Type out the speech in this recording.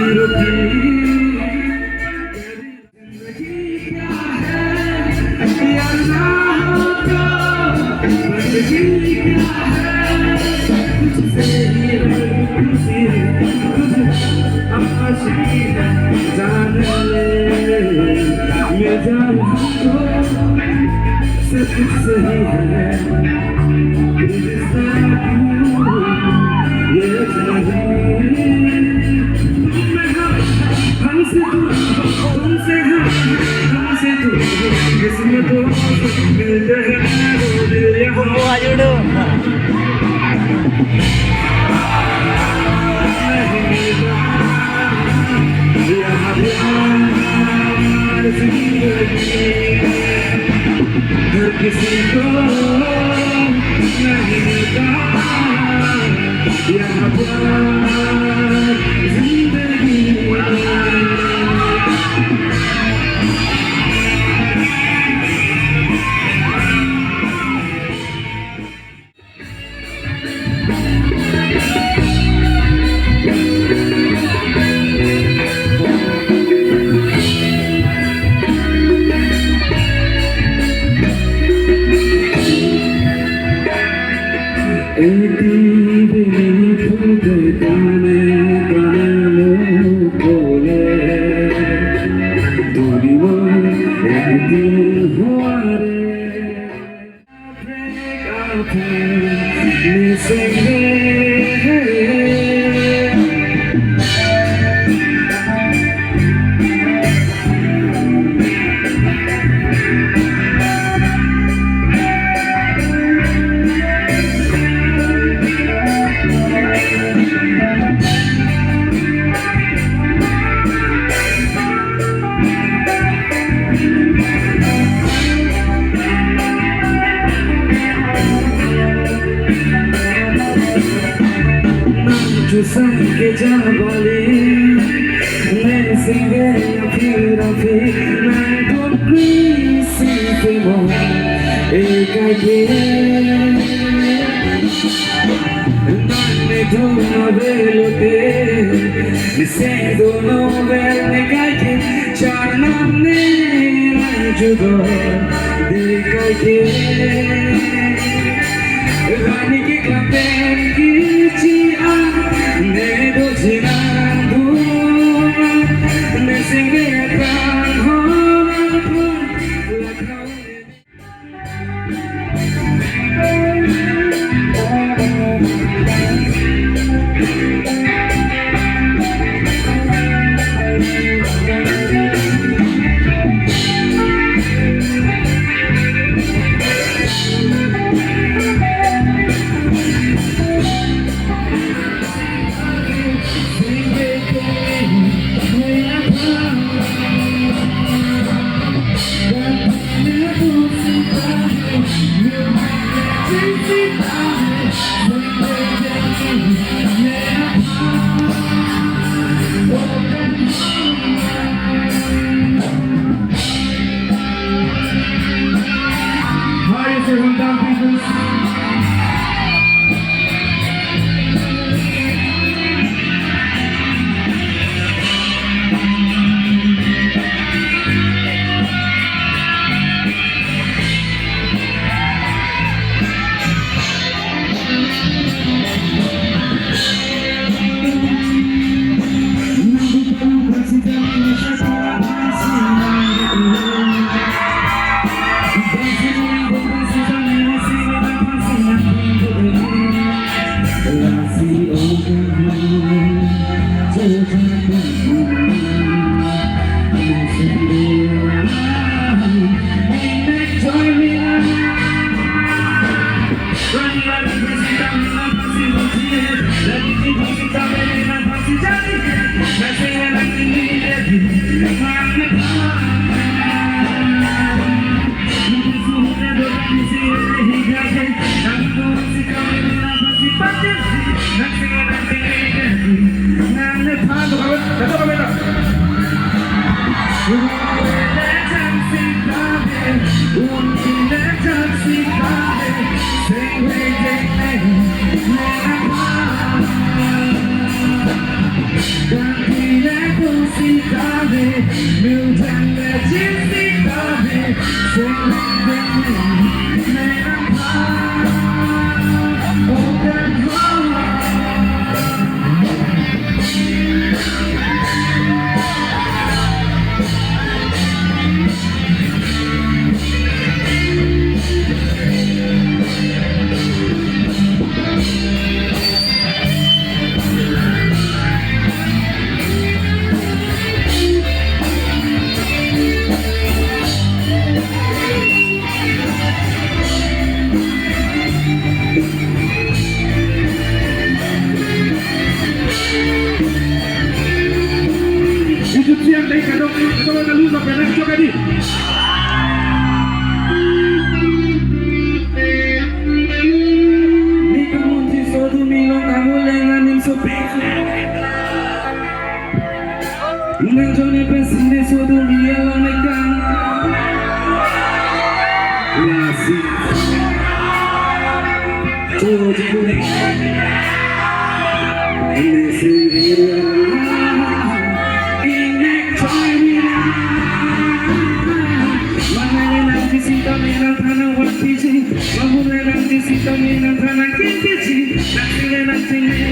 रुकी या ना हो तो बंदगी क्या है तुझसे ही खुशी आशिकी है जान ले ये जान तो सब कुछ सही है रिश्ता क्यों ये नहीं हमसे दूर तुमसे हमसे दूर इसमें तो मिलते हैं वो दिल यहाँ Ajudu. नहीं मिलता यहाँ प्यार जिंदगी हर किसी को नहीं मिलता यहाँ प्यार जिंदगी के जाबाली मैं सिंगे फिर मैं तो किसी के मोह एक के नाने दोनों बेलोते से दोनों बेलने का के चार नामने जुदा देखा के रानी की कपेन की चिया ने दो जिनांदू ने सिंगे प्राण हो Lucknow Istituzione dei cadoni, solo da l'uso per il giovedì. Mica monti so domino, cavolenga nim so Mangione pensire so domino, la meccanica. La si. Todo di cune. Ne si Sita mera thana wati ji, mahule rang di sita mera thana kinti ji, nakile nakile